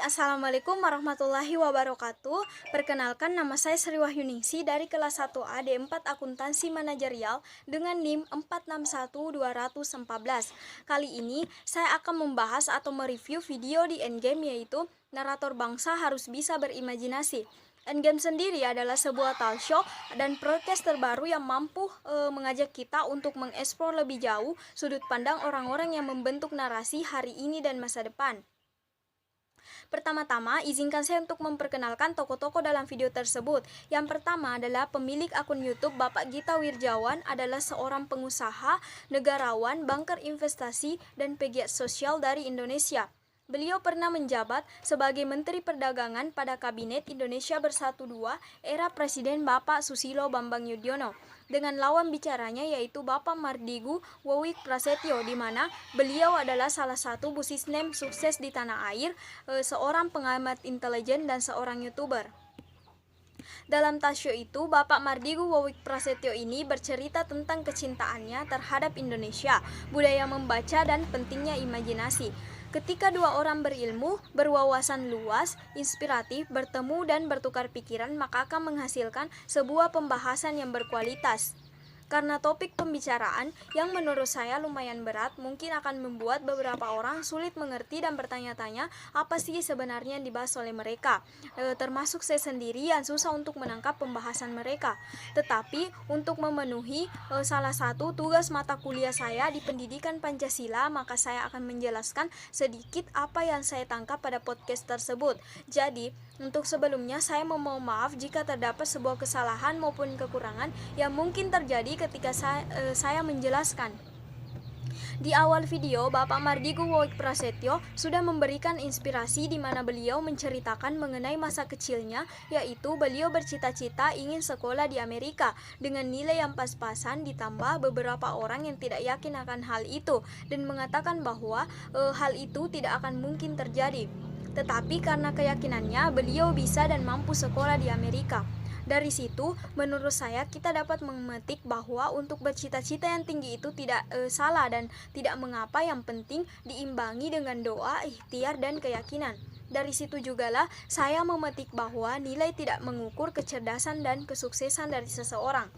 Assalamualaikum warahmatullahi wabarakatuh. Perkenalkan, nama saya Sri Wahyuningsi dari kelas 1A D4 Akuntansi Manajerial dengan NIM 461214. Kali ini saya akan membahas atau mereview video di Endgame, yaitu narator bangsa harus bisa berimajinasi. Endgame sendiri adalah sebuah talk show dan podcast terbaru yang mampu mengajak kita untuk mengeksplor lebih jauh sudut pandang orang-orang yang membentuk narasi hari ini dan masa depan. Pertama-tama, izinkan saya untuk memperkenalkan tokoh-tokoh dalam video tersebut. Yang pertama adalah pemilik akun YouTube Bapak Gita Wirjawan, adalah seorang pengusaha, negarawan, banker investasi, dan pegiat sosial dari Indonesia. Beliau pernah menjabat sebagai Menteri Perdagangan pada Kabinet Indonesia Bersatu II era Presiden Bapak Susilo Bambang Yudhoyono, dengan lawan bicaranya yaitu Bapak Mardigu Wowik Prasetyo, di mana beliau adalah salah satu businessman sukses di tanah air, seorang pengamat intelijen dan seorang YouTuber. Dalam talkshow itu, Bapak Mardigu Wowik Prasetyo ini bercerita tentang kecintaannya terhadap Indonesia, budaya membaca, dan pentingnya imajinasi. Ketika dua orang berilmu, berwawasan luas, inspiratif, bertemu dan bertukar pikiran, maka akan menghasilkan sebuah pembahasan yang berkualitas. Karena topik pembicaraan yang menurut saya lumayan berat, mungkin akan membuat beberapa orang sulit mengerti dan bertanya-tanya apa sih sebenarnya yang dibahas oleh mereka. Termasuk saya sendiri yang susah untuk menangkap pembahasan mereka. Tetapi untuk memenuhi salah satu tugas mata kuliah saya di pendidikan Pancasila, maka saya akan menjelaskan sedikit apa yang saya tangkap pada podcast tersebut. Jadi, untuk sebelumnya saya memohon maaf jika terdapat sebuah kesalahan maupun kekurangan yang mungkin terjadi ketika saya menjelaskan. Di awal video, Bapak Mardigu Wowik Prasetyo sudah memberikan inspirasi di mana beliau menceritakan mengenai masa kecilnya, yaitu beliau bercita-cita ingin sekolah di Amerika dengan nilai yang pas-pasan, ditambah beberapa orang yang tidak yakin akan hal itu dan mengatakan bahwa hal itu tidak akan mungkin terjadi. Tetapi karena keyakinannya, beliau bisa dan mampu sekolah di Amerika. Dari situ, menurut saya kita dapat memetik bahwa untuk bercita-cita yang tinggi itu tidak salah dan tidak mengapa, yang penting diimbangi dengan doa, ikhtiar, dan keyakinan. Dari situ jugalah saya memetik bahwa nilai tidak mengukur kecerdasan dan kesuksesan dari seseorang.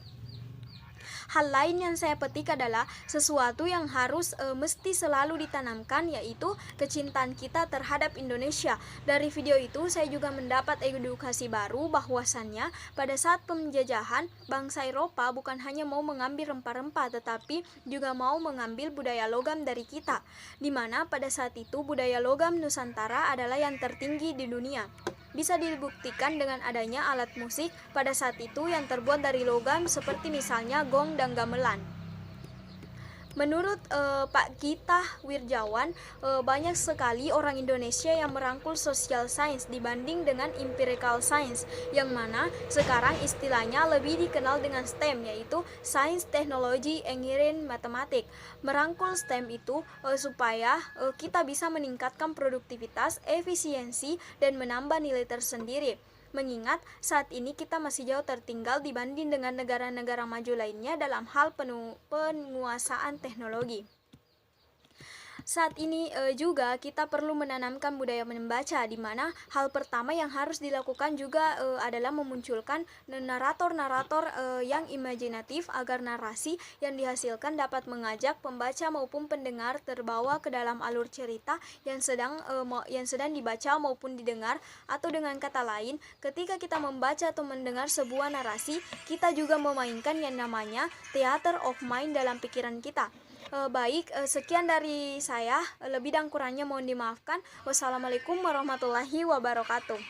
Hal lain yang saya petik adalah sesuatu yang harus mesti selalu ditanamkan, yaitu kecintaan kita terhadap Indonesia. Dari video itu saya juga mendapat edukasi baru bahwasannya pada saat penjajahan, bangsa Eropa bukan hanya mau mengambil rempah-rempah tetapi juga mau mengambil budaya logam dari kita, di mana pada saat itu budaya logam Nusantara adalah yang tertinggi di dunia. Bisa dibuktikan dengan adanya alat musik pada saat itu yang terbuat dari logam seperti misalnya gong dan gamelan. Menurut Pak Gita Wirjawan, banyak sekali orang Indonesia yang merangkul social science dibanding dengan empirical science, yang mana sekarang istilahnya lebih dikenal dengan STEM, yaitu Science, Technology, Engineering, Matematik. Merangkul STEM itu supaya kita bisa meningkatkan produktivitas, efisiensi, dan menambah nilai tersendiri. Mengingat saat ini kita masih jauh tertinggal dibanding dengan negara-negara maju lainnya dalam hal penguasaan teknologi. Saat ini juga kita perlu menanamkan budaya membaca, di mana hal pertama yang harus dilakukan juga adalah memunculkan narator-narator yang imajinatif agar narasi yang dihasilkan dapat mengajak pembaca maupun pendengar terbawa ke dalam alur cerita yang sedang dibaca maupun didengar. Atau dengan kata lain, ketika kita membaca atau mendengar sebuah narasi, kita juga memainkan yang namanya theater of mind dalam pikiran kita. Sekian dari saya, lebih dan kurangnya mohon dimaafkan. Wassalamualaikum warahmatullahi wabarakatuh.